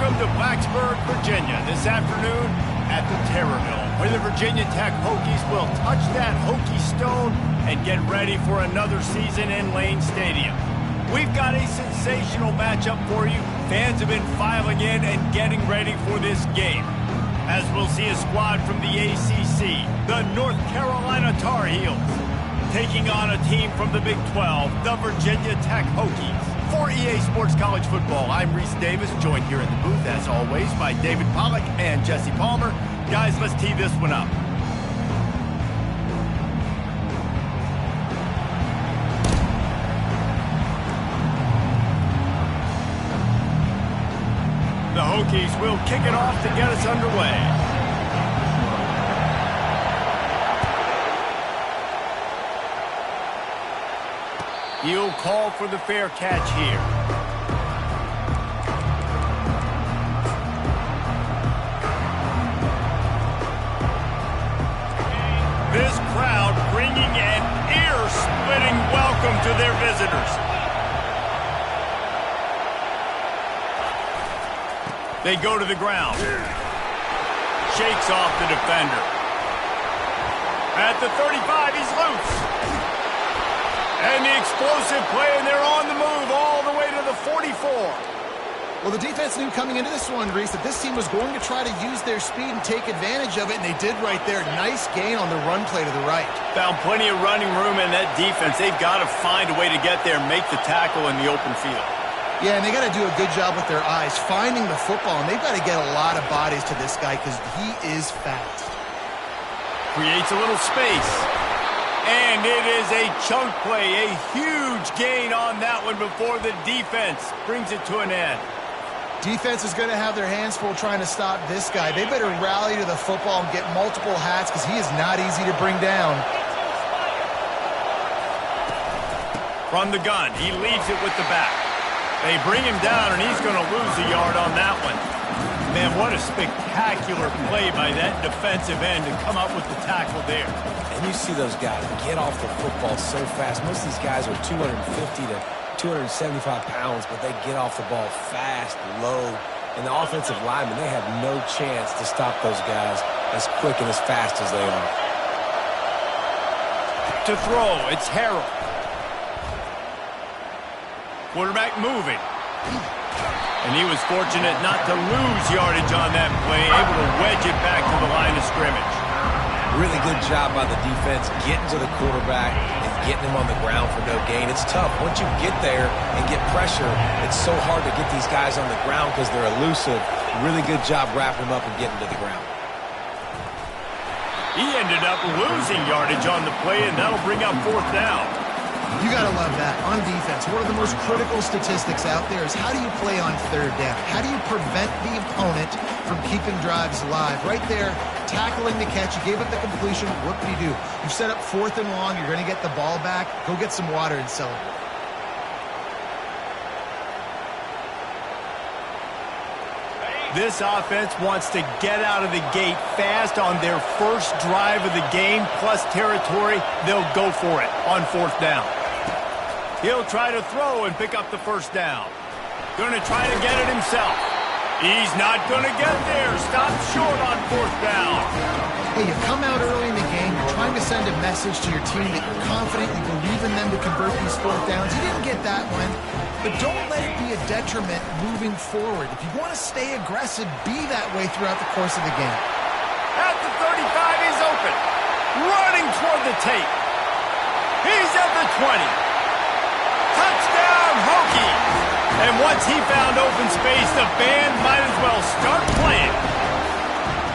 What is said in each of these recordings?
Welcome to Blacksburg, Virginia, this afternoon at the Terrorville, where the Virginia Tech Hokies will touch that Hokie stone and get ready for another season in Lane Stadium. We've got a sensational matchup for you. Fans have been filing in and getting ready for this game, as we'll see a squad from the ACC, the North Carolina Tar Heels, taking on a team from the Big 12, the Virginia Tech Hokies. For EA Sports College Football, I'm Reese Davis, joined here in the booth, as always, by David Pollack and Jesse Palmer. Guys, let's tee this one up. The Hokies will kick it off to get us underway. He'll call for the fair catch here. This crowd bringing an ear-splitting welcome to their visitors. They go to the ground. Shakes off the defender. At the 35, he's loose. And the explosive play, and they're on the move all the way to the 44. Well, the defense knew coming into this one, Reese, that this team was going to try to use their speed and take advantage of it, and they did right there. Nice gain on the run play to the right. Found plenty of running room in that defense. They've got to find a way to get there and make the tackle in the open field. Yeah, and they got to do a good job with their eyes, finding the football, and they've got to get a lot of bodies to this guy because he is fast. Creates a little space. And it is a chunk play, a huge gain on that one before the defense brings it to an end. Defense is going to have their hands full trying to stop this guy. They better rally to the football and get multiple hats because he is not easy to bring down. From the gun, he leaves it with the back. They bring him down, and he's going to lose a yard on that one. Man, what a spectacular play by that defensive end to come up with the tackle there. And you see those guys get off the football so fast. Most of these guys are 250 to 275 pounds, but they get off the ball fast, low. And the offensive linemen, they have no chance to stop those guys as quick and as fast as they are. To throw, it's Harrell. Quarterback moving. And he was fortunate not to lose yardage on that play, able to wedge it back to the line of scrimmage. Really good job by the defense getting to the quarterback and getting him on the ground for no gain. It's tough. Once you get there and get pressure, it's so hard to get these guys on the ground because they're elusive. Really good job wrapping them up and getting to the ground. He ended up losing yardage on the play, and that'll bring up fourth down. You got to love that. On defense, one of the most critical statistics out there is how do you play on third down? How do you prevent the opponent from keeping drives alive? Right there, tackling the catch. You gave up the completion. What do? You set up fourth and long. You're going to get the ball back. Go get some water and celebrate. This offense wants to get out of the gate fast on their first drive of the game, plus territory. They'll go for it on fourth down. He'll try to throw and pick up the first down. Going to try to get it himself. He's not going to get there. Stop short on fourth down. Hey, you come out early in the game. You're trying to send a message to your team that you're confident, you believe in them to convert these fourth downs. You didn't get that one. But don't let it be a detriment moving forward. If you want to stay aggressive, be that way throughout the course of the game. At the 35, he's open. Running toward the tape. He's at the 20. Touchdown, Hokies. And once he found open space, the band might as well start playing.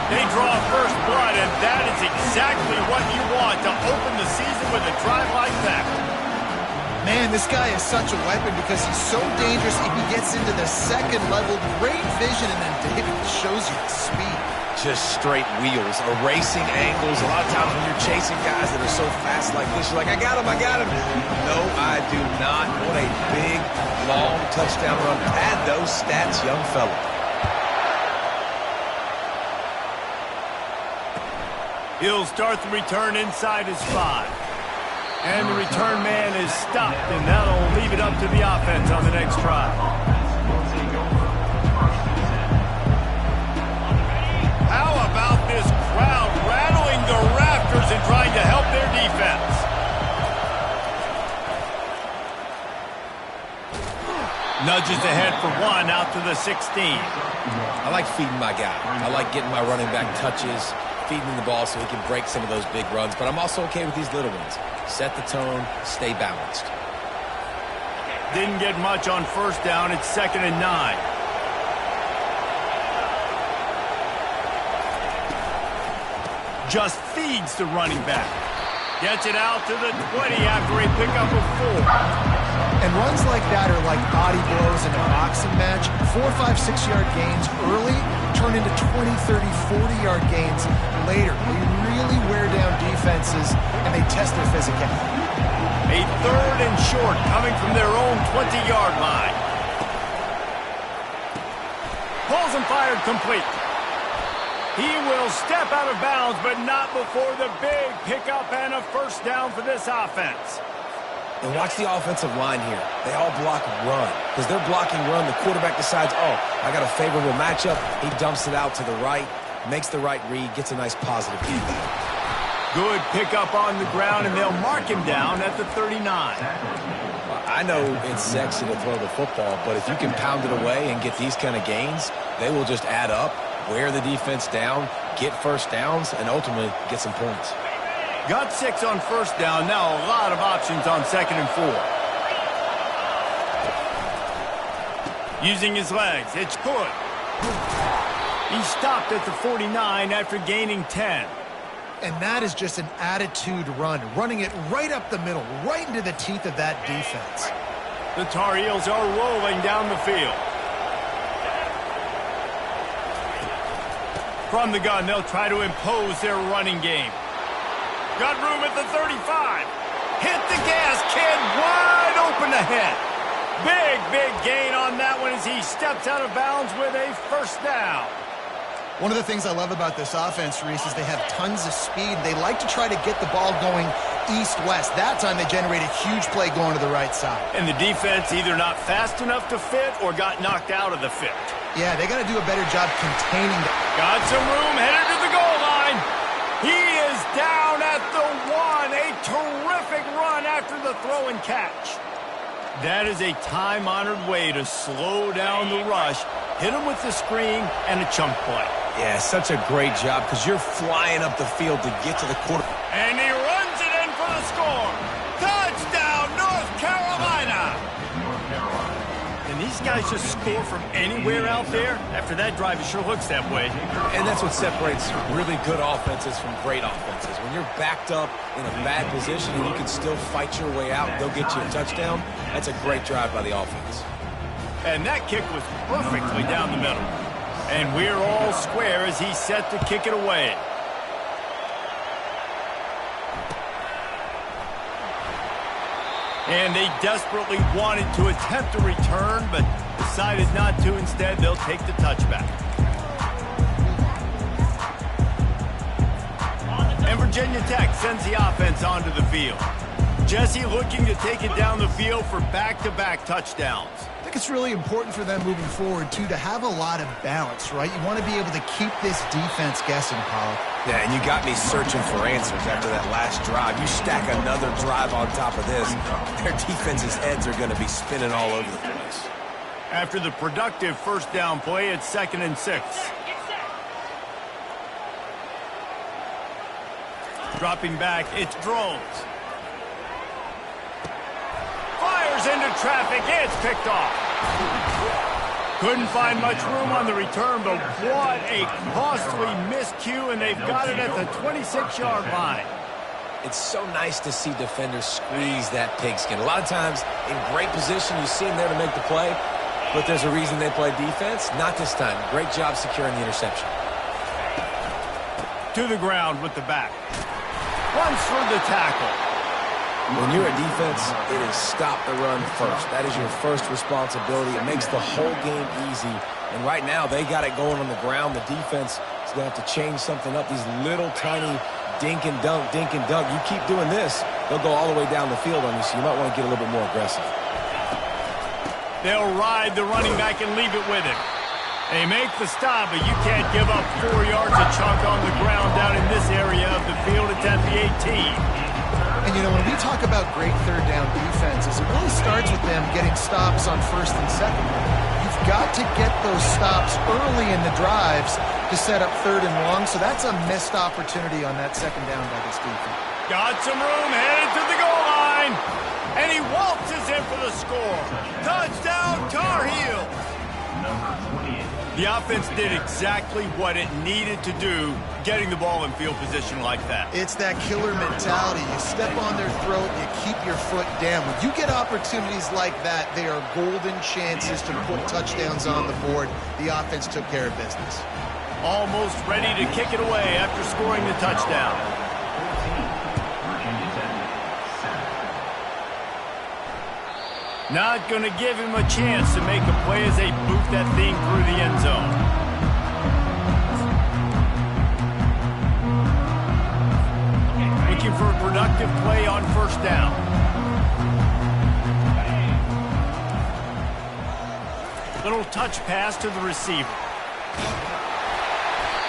They draw first blood, and that is exactly what you want to open the season with a drive like that. Man, this guy is such a weapon because he's so dangerous if he gets into the second level. Great vision, and then David shows you the speed. Just straight wheels, erasing angles. A lot of times when you're chasing guys that are so fast like this, you're like, I got him. No, I do not. What a big, long touchdown run. Pad those stats, young fella. He'll start the return inside his 5. And the return man is stopped, and that'll leave it up to the offense on the next try. Nudges ahead for one out to the 16. I like feeding my guy. I like getting my running back touches, feeding him the ball so he can break some of those big runs. But I'm also okay with these little ones. Set the tone, stay balanced. Didn't get much on first down. It's 2nd and 9. Just feeds the running back. Gets it out to the 20 after a pickup of 4. And runs like that are like body blows in a boxing match. 4, 5, 6-yard gains early turn into 20, 30, 40-yard gains later. They really wear down defenses, and they test their physicality. A 3rd and short coming from their own 20-yard line. Pulls and fired complete. He will step out of bounds, but not before the big pickup and a first down for this offense. And watch the offensive line here. They all block run. Because they're blocking run, the quarterback decides, oh, I got a favorable matchup. He dumps it out to the right, makes the right read, gets a nice positive feedback. Good pickup on the ground, and they'll mark him down at the 39. I know it's sexy to throw the football, but if you can pound it away and get these kind of gains, they will just add up, wear the defense down, get first downs, and ultimately get some points. Got 6 on first down. Now a lot of options on 2nd and 4. Using his legs. It's good. He stopped at the 49 after gaining 10. And that is just an attitude run, running it right up the middle, right into the teeth of that defense. The Tar Heels are rolling down the field. From the gun, they'll try to impose their running game. Got room at the 35. Hit the gas, kid, wide open ahead. Big gain on that one as he steps out of bounds with a first down. One of the things I love about this offense, Reese, is they have tons of speed. They like to try to get the ball going east-west. That time they generate a huge play going to the right side. And the defense either not fast enough to fit or got knocked out of the fit. Yeah, they got to do a better job containing that. Got some room, headed to the goal line. He is down at the 1. A terrific run after the throw and catch. That is a time-honored way to slow down the rush, hit him with the screen, and a chunk play. Yeah, such a great job because you're flying up the field to get to the quarter. And he runs it in for the score. Touchdown, North Carolina. And these guys just score from anywhere out there. After that drive, it sure looks that way. And that's what separates really good offenses from great offenses. When you're backed up in a bad position and you can still fight your way out and they'll get you a touchdown, that's a great drive by the offense. And that kick was perfectly down the middle. And we're all square as he's set to kick it away. And they desperately wanted to attempt a return, but decided not to. Instead, they'll take the touchback. And Virginia Tech sends the offense onto the field. Jesse looking to take it down the field for back-to-back touchdowns. I think it's really important for them moving forward, too, to have a lot of balance, right? You want to be able to keep this defense guessing, Pollock. Yeah, and you got me searching for answers after that last drive. You stack another drive on top of this, their defense's heads are going to be spinning all over the place. After the productive first down play, it's 2nd and 6. Dropping back, it's Drones. Fires into traffic, it's picked off. Couldn't find much room on the return, but what a costly miscue, and they've got it at the 26-yard line. It's so nice to see defenders squeeze that pigskin. A lot of times, in great position, you see them there to make the play, but there's a reason they play defense. Not this time. Great job securing the interception. To the ground with the back. Runs for the tackle. When you're a defense, it is stop the run first. That is your first responsibility. It makes the whole game easy. And right now, they got it going on the ground. The defense is going to have to change something up. These little tiny dink and dunk, dink and dunk. You keep doing this, they'll go all the way down the field on you, so you might want to get a little bit more aggressive. They'll ride the running back and leave it with him. They make the stop, but you can't give up 4 yards a chunk on the ground down in this area of the field. It's at the 18. And And, you know, when we talk about great third down defenses, it really starts with them getting stops on first and second. You've got to get those stops early in the drives to set up third and long, so that's a missed opportunity on that second down by this defense. Got some room, headed to the goal line, and he waltzes in for the score. Touchdown, Tar Heels. The offense did exactly what it needed to do, getting the ball in field position like that. It's that killer mentality. You step on their throat, you keep your foot down. When you get opportunities like that, they are golden chances to put touchdowns on the board. The offense took care of business. Almost ready to kick it away after scoring the touchdown. Not going to give him a chance to make a play as they boot that thing through the end zone. Looking for a productive play on first down. Little touch pass to the receiver.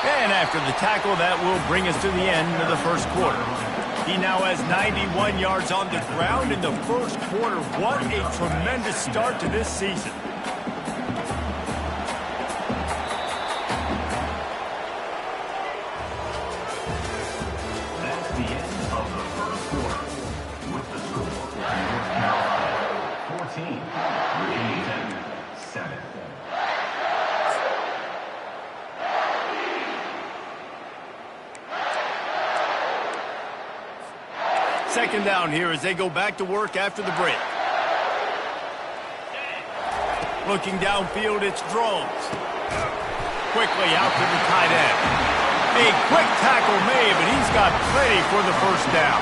And after the tackle, that will bring us to the end of the first quarter. He now has 91 yards on the ground in the first quarter. What a tremendous start to this season. That's the end of the first quarter. With the score, North Carolina 14, Virginia Tech 7. Second down here as they go back to work after the break. Looking downfield, it's Drones. Quickly out to the tight end. A quick tackle made, but he's got plenty for the first down.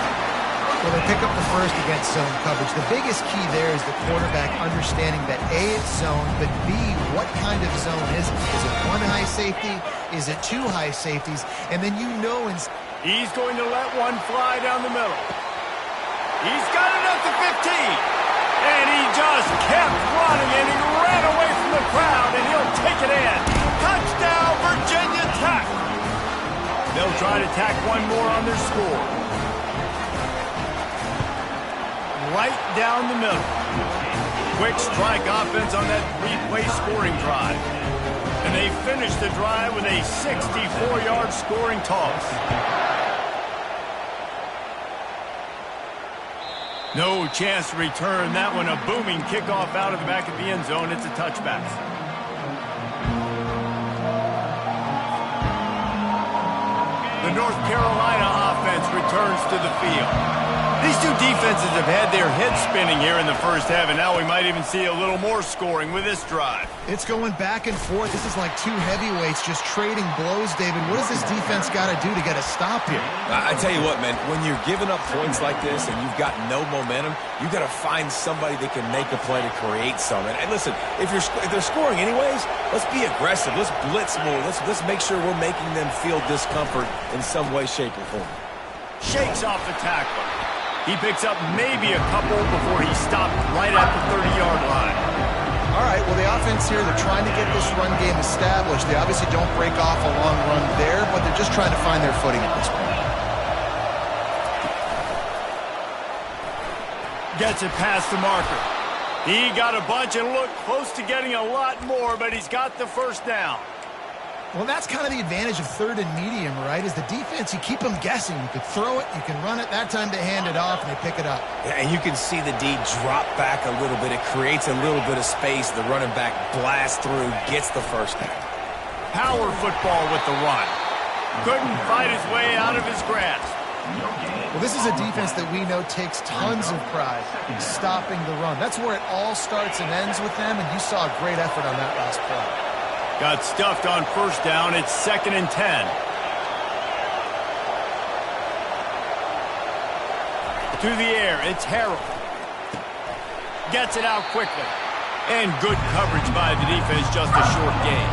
Well, they pick up the first against zone coverage. The biggest key there is the quarterback understanding that A, it's zone, but B, what kind of zone is it? Is it one high safety? Is it two high safeties? And then you know... He's going to let one fly down the middle. He's got it up to 15. And he just kept running, and he ran away from the crowd, and he'll take it in. Touchdown, Virginia Tech. They'll try to tack one more on their score. Right down the middle. Quick strike offense on that three-play scoring drive. And they finish the drive with a 64-yard scoring toss. No chance to return that one. A booming kickoff out of the back of the end zone. It's a touchback. The North Carolina offense returns to the field. These two defenses have had their heads spinning here in the first half, and now we might even see a little more scoring with this drive. It's going back and forth. This is like two heavyweights just trading blows, David. What does this defense got to do to get a stop here? I tell you what, man, when you're giving up points like this and you've got no momentum, you got to find somebody that can make a play to create some. And listen, if they're scoring anyways, let's be aggressive. Let's blitz more. Let's make sure we're making them feel discomfort in some way, shape, or form. Shakes off the tackler. He picks up maybe a couple before he stopped right at the 30-yard line. All right, well, the offense here, they're trying to get this run game established. They obviously don't break off a long run there, but they're just trying to find their footing at this point. Gets it past the marker. He got a bunch and looked close to getting a lot more, but he's got the first down. Well, that's kind of the advantage of third and medium, right? Is the defense, you keep them guessing. You can throw it, you can run it. That time they hand it off, and they pick it up. Yeah, and you can see the D drop back a little bit. It creates a little bit of space. The running back blasts through, gets the first down. Power football with the run. Couldn't fight his way out of his grasp. Well, this is a defense that we know takes tons of pride in stopping the run. That's where it all starts and ends with them, and you saw a great effort on that last play. Got stuffed on first down. It's 2nd and 10. To the air, it's Harrell. Gets it out quickly. And good coverage by the defense, just a short gain.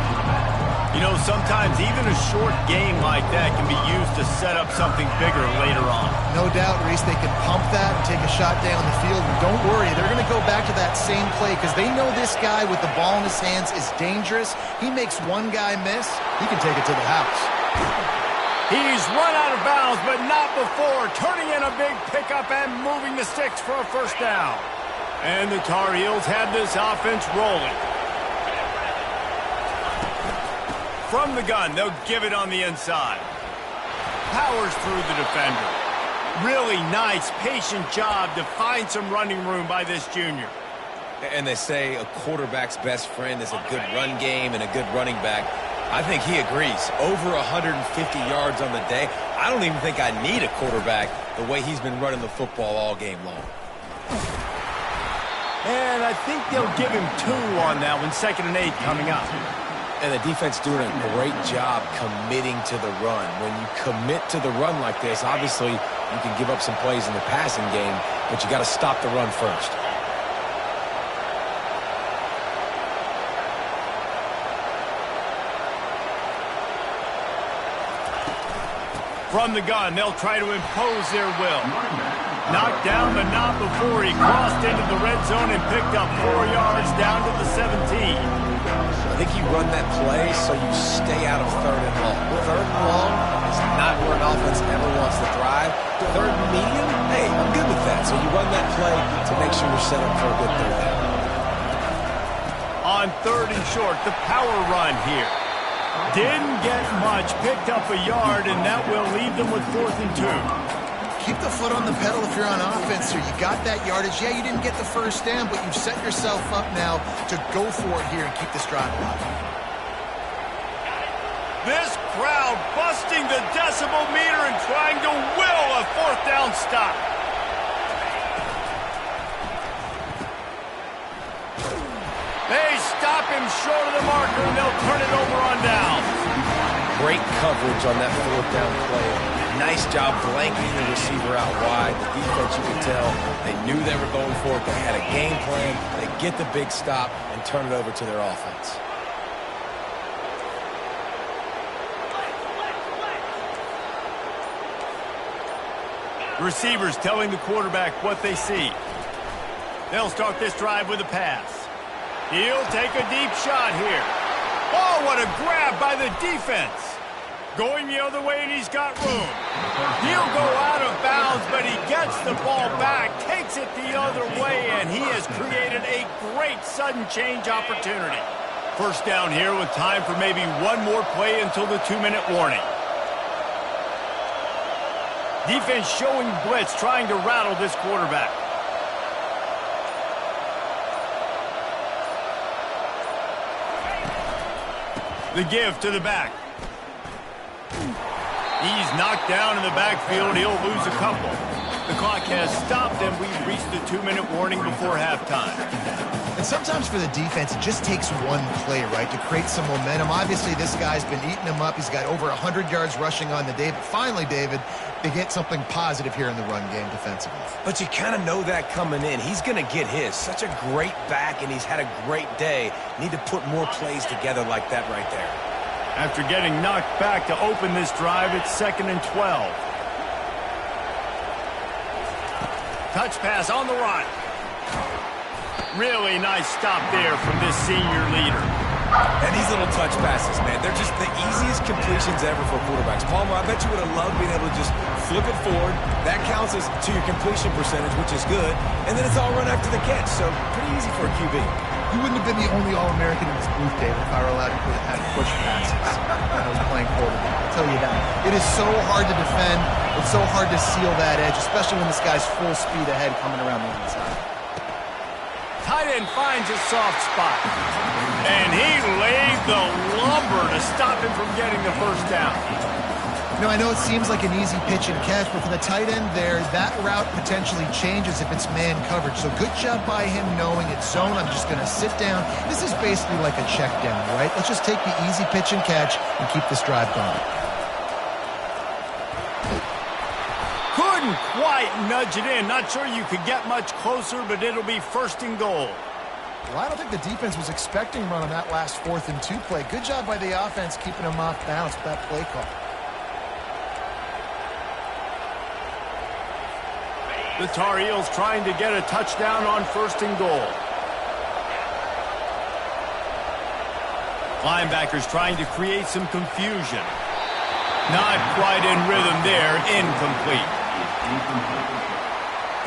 You know, sometimes even a short gain like that can be used to set up something bigger later on. No doubt, Reese, they can pump that and take a shot down the field. And don't worry, they're going to go back to that same play because they know this guy with the ball in his hands is dangerous. He makes one guy miss, he can take it to the house. He's run out of bounds, but not before. Turning in a big pickup and moving the sticks for a first down. And the Tar Heels have this offense rolling. From the gun, they'll give it on the inside. Powers through the defender. Really nice, patient job to find some running room by this junior. And they say a quarterback's best friend is a good run game and a good running back. I think he agrees. Over 150 yards on the day. I don't even think I need a quarterback the way he's been running the football all game long. And I think they'll give him 2 on that one, 2nd and 8 coming up. And the defense doing a great job committing to the run. When you commit to the run like this, obviously you can give up some plays in the passing game, but you got to stop the run first. From the gun, they'll try to impose their will. Knocked down, but not before he crossed into the red zone and picked up 4 yards down to the 17. I think you run that play so you stay out of 3rd and long. 3rd and long is not where an offense ever wants to thrive. 3rd and medium, hey, I'm good with that. So you run that play to make sure you're set up for a good 3rd down. On 3rd and short, the power run here. Didn't get much, picked up a yard, and that will leave them with 4th and 2. Keep the foot on the pedal if you're on offense here. You got that yardage. Yeah, you didn't get the first down, but you've set yourself up now to go for it here and keep this drive alive. This crowd busting the decibel meter and trying to will a 4th down stop. They stop him short of the marker, and they'll turn it over on down. Great coverage on that 4th down play. Nice job blanking the receiver out wide. The defense, you could tell, they knew they were going for it. They had a game plan. They get the big stop and turn it over to their offense. Receivers telling the quarterback what they see. They'll start this drive with a pass. He'll take a deep shot here. Oh, what a grab by the defense. Going the other way, and he's got room. He'll go out of bounds, but he gets the ball back, takes it the other way, and he has created a great sudden change opportunity. First down here with time for maybe one more play until the 2-minute warning. Defense showing blitz, trying to rattle this quarterback. The give to the back. He's knocked down in the backfield. He'll lose a couple. The clock has stopped, and we've reached the 2-minute warning before halftime. And sometimes for the defense, it just takes one play, right, to create some momentum. Obviously, this guy's been eating him up. He's got over 100 yards rushing on the day. But finally, David, they get something positive here in the run game defensively. But you kind of know that coming in. He's going to get his. Such a great back, and he's had a great day. Need to put more plays together like that right there. After getting knocked back to open this drive, it's 2nd and 12. Touch pass on the run. Really nice stop there from this senior leader. And these little touch passes, man, they're just the easiest completions ever for quarterbacks. Palmer, I bet you would have loved being able to just flip it forward. That counts as to your completion percentage, which is good. And then it's all run after the catch, so pretty easy for a QB. You wouldn't have been the only All-American in this booth, David, if I were allowed to have push passes when I was playing quarterback. I'll tell you that. It is so hard to defend. It's so hard to seal that edge, especially when this guy's full speed ahead coming around the inside. Tight end finds a soft spot. And he laid the lumber to stop him from getting the first down. You know, I know it seems like an easy pitch and catch, but for the tight end there, that route potentially changes if it's man coverage. So good job by him knowing it's zone. I'm just going to sit down. This is basically like a check down, right? Let's just take the easy pitch and catch and keep this drive going. Couldn't quite nudge it in. Not sure you could get much closer, but it'll be 1st and goal. Well, I don't think the defense was expecting run on that last 4th and 2 play. Good job by the offense keeping them off balance with that play call. The Tar Heels trying to get a touchdown on 1st and goal. Linebackers trying to create some confusion. Not quite in rhythm there. Incomplete.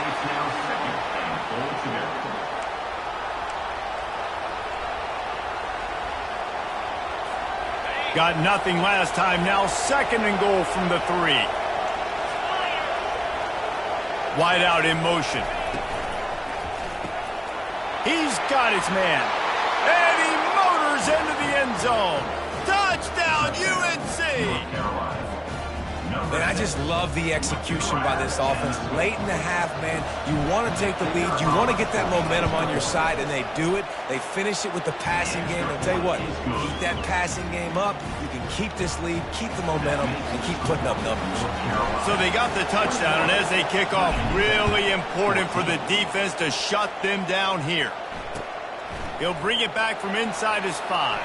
It's now second and goal to their Got nothing last time. Now second and goal from the 3. Wide out in motion. He's got his man. And he motors into the end zone. Touchdown, UNC! Carolina. Man, I just love the execution by this offense. Late in the half, man, you want to take the lead. You want to get that momentum on your side, and they do it. They finish it with the passing game. I'll tell you what, keep that passing game up. You can keep this lead, keep the momentum, and keep putting up numbers. So they got the touchdown, and as they kick off, really important for the defense to shut them down here. He'll bring it back from inside his 5.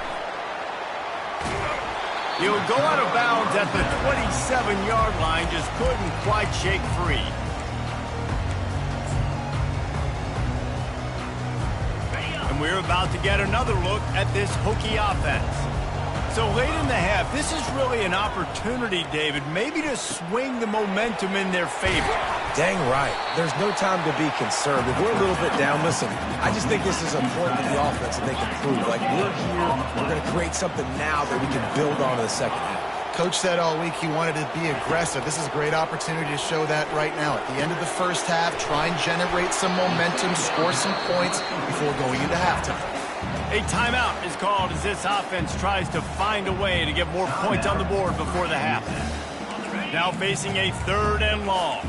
He'll go out of bounds at the 27-yard line, just couldn't quite shake free. And we're about to get another look at this Hokie offense. So late in the half, this is really an opportunity, David, maybe to swing the momentum in their favor. Dang right. There's no time to be concerned. If we're a little bit down, listen, I just think this is a point to the offense that they can prove. Like, we're here, we're going to create something now that we can build on in the second half. Coach said all week he wanted to be aggressive. This is a great opportunity to show that right now. At the end of the first half, try and generate some momentum, score some points before going into halftime. A timeout is called as this offense tries to find a way to get more points on the board before the half. Now facing a 3rd and long.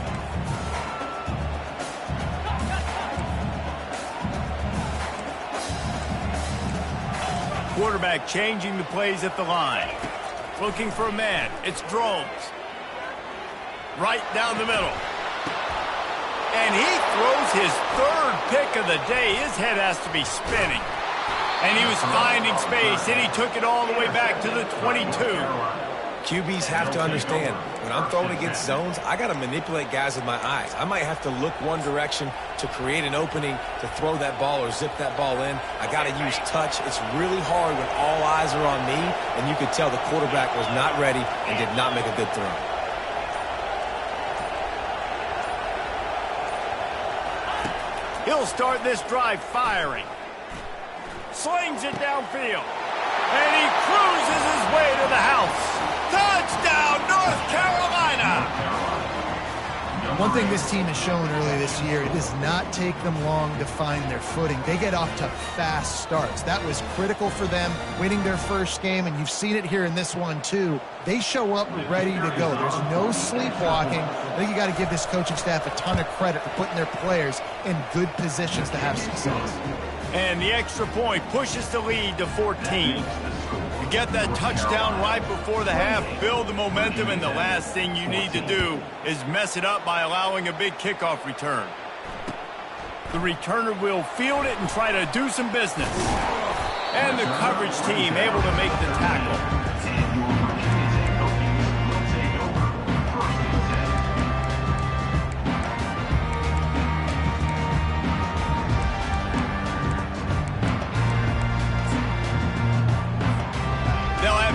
Quarterback changing the plays at the line. Looking for a man. It's Drones. Right down the middle. And he throws his 3rd pick of the day. His head has to be spinning. And he was finding space, and he took it all the way back to the 22. QBs have to understand, when I'm throwing against zones, I got to manipulate guys with my eyes. I might have to look one direction to create an opening to throw that ball or zip that ball in. I got to use touch. It's really hard when all eyes are on me, and you could tell the quarterback was not ready and did not make a good throw. He'll start this drive firing. Slings it downfield. And he cruises his way to the house. Touchdown, North Carolina! One thing this team has shown early this year, it does not take them long to find their footing. They get off to fast starts. That was critical for them, winning their first game, and you've seen it here in this one too. They show up ready to go. There's no sleepwalking. I think you got to give this coaching staff a ton of credit for putting their players in good positions to have success. And the extra point pushes the lead to 14. You get that touchdown right before the half, build the momentum, and the last thing you need to do is mess it up by allowing a big kickoff return. The returner will field it and try to do some business. And the coverage team able to make the tackle.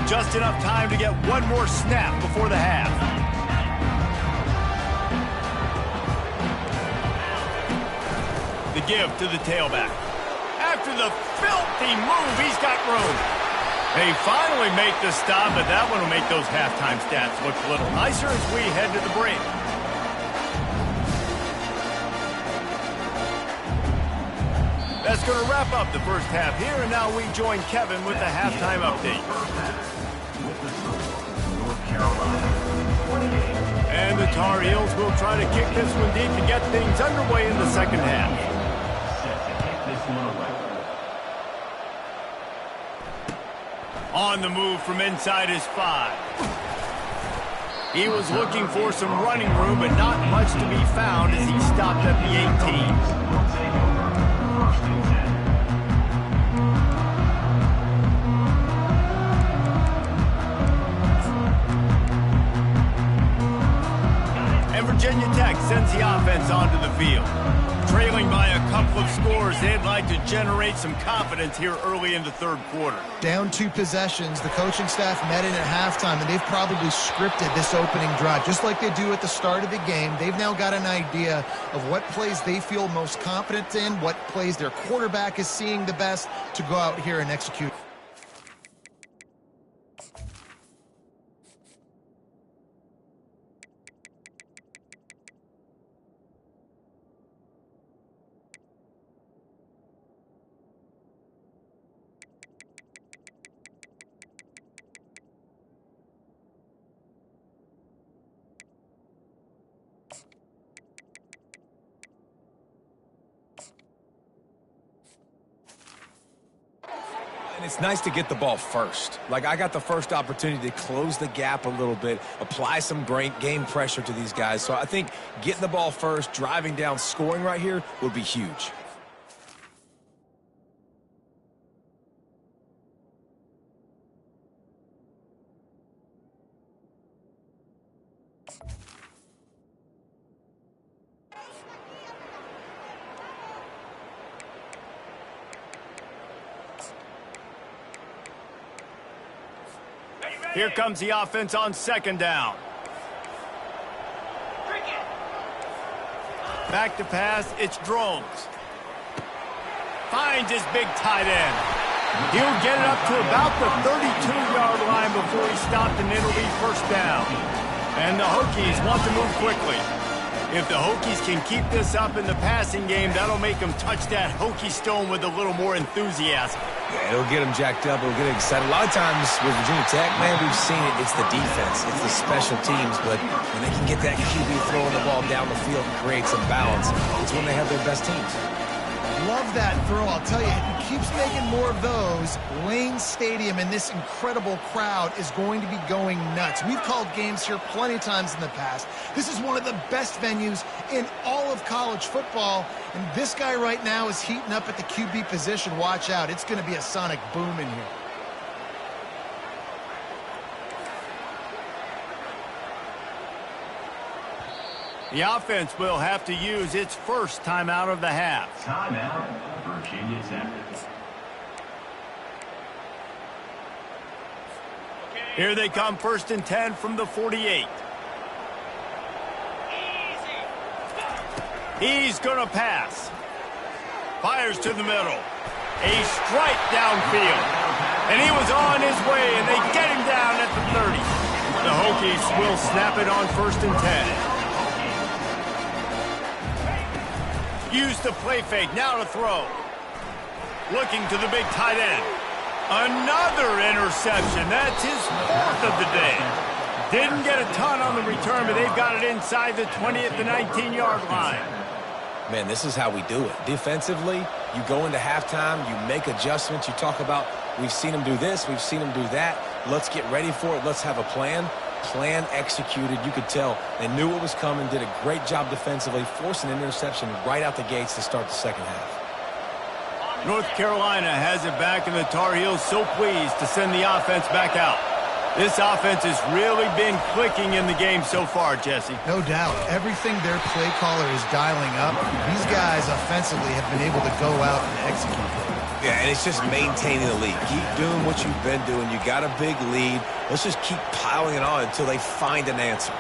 Just enough time to get one more snap before the half. The give to the tailback. After the filthy move, he's got room. They finally make the stop, but that one will make those halftime stats look a little nicer as we head to the break. That's going to wrap up the first half here, and now we join Kevin with the halftime update. And the Tar Heels will try to kick this one deep to get things underway in the second half. On the move from inside his 5. He was looking for some running room, but not much to be found as he stopped at the 18. Virginia Tech sends the offense onto the field. trailing by a couple of scores, they'd like to generate some confidence here early in the third quarter. Down 2 possessions, the coaching staff met in at halftime, and they've probably scripted this opening drive. Just like they do at the start of the game, they've now got an idea of what plays they feel most confident in, what plays their quarterback is seeing the best to go out here and execute. And it's nice to get the ball first. Like, I got the first opportunity to close the gap a little bit, apply some great game pressure to these guys. So I think getting the ball first, driving down, scoring right here would be huge. Here comes the offense on second down. Back to pass, it's Drones. Finds his big tight end. He'll get it up to about the 32-yard line before he's stopped, and it'll be first down. And the Hokies want to move quickly. If the Hokies can keep this up in the passing game, that'll make them touch that Hokie stone with a little more enthusiasm. Yeah, it'll get them jacked up. It'll get them excited. A lot of times with Virginia Tech, man, we've seen it. It's the defense. It's the special teams. But when they can get that QB throwing the ball down the field and create some balance, it's when they have their best teams. Love that throw. I'll tell you, if he keeps making more of those, Lane Stadium and this incredible crowd is going to be going nuts. We've called games here plenty of times in the past. This is one of the best venues in all of college football, and this guy right now is heating up at the QB position. Watch out. It's going to be a sonic boom in here. The offense will have to use its first timeout of the half. Timeout, Virginia Tech. Here they come, 1st and 10 from the 48. He's going to pass. Fires to the middle. A strike downfield. And he was on his way, and they get him down at the 30. The Hokies will snap it on 1st and 10. Use the play fake, now to throw. Looking to the big tight end. Another interception. That's his 4th of the day. Didn't get a ton on the return, but they've got it inside the 20 at the 19-yard line. Man, this is how we do it. Defensively, you go into halftime, you make adjustments. You talk about, we've seen them do this, we've seen them do that. Let's get ready for it. Let's have a plan. Plan executed. You could tell they knew what was coming, did a great job defensively, forcing an interception right out the gates to start the second half. North Carolina has it back, and the Tar Heels so pleased to send the offense back out. This offense has really been clicking in the game so far, Jesse. No doubt. Everything their play caller is dialing up, these guys offensively have been able to go out and execute. Yeah, and it's just maintaining the lead. Keep doing what you've been doing. You got a big lead. Let's just keep piling it on until they find an answer.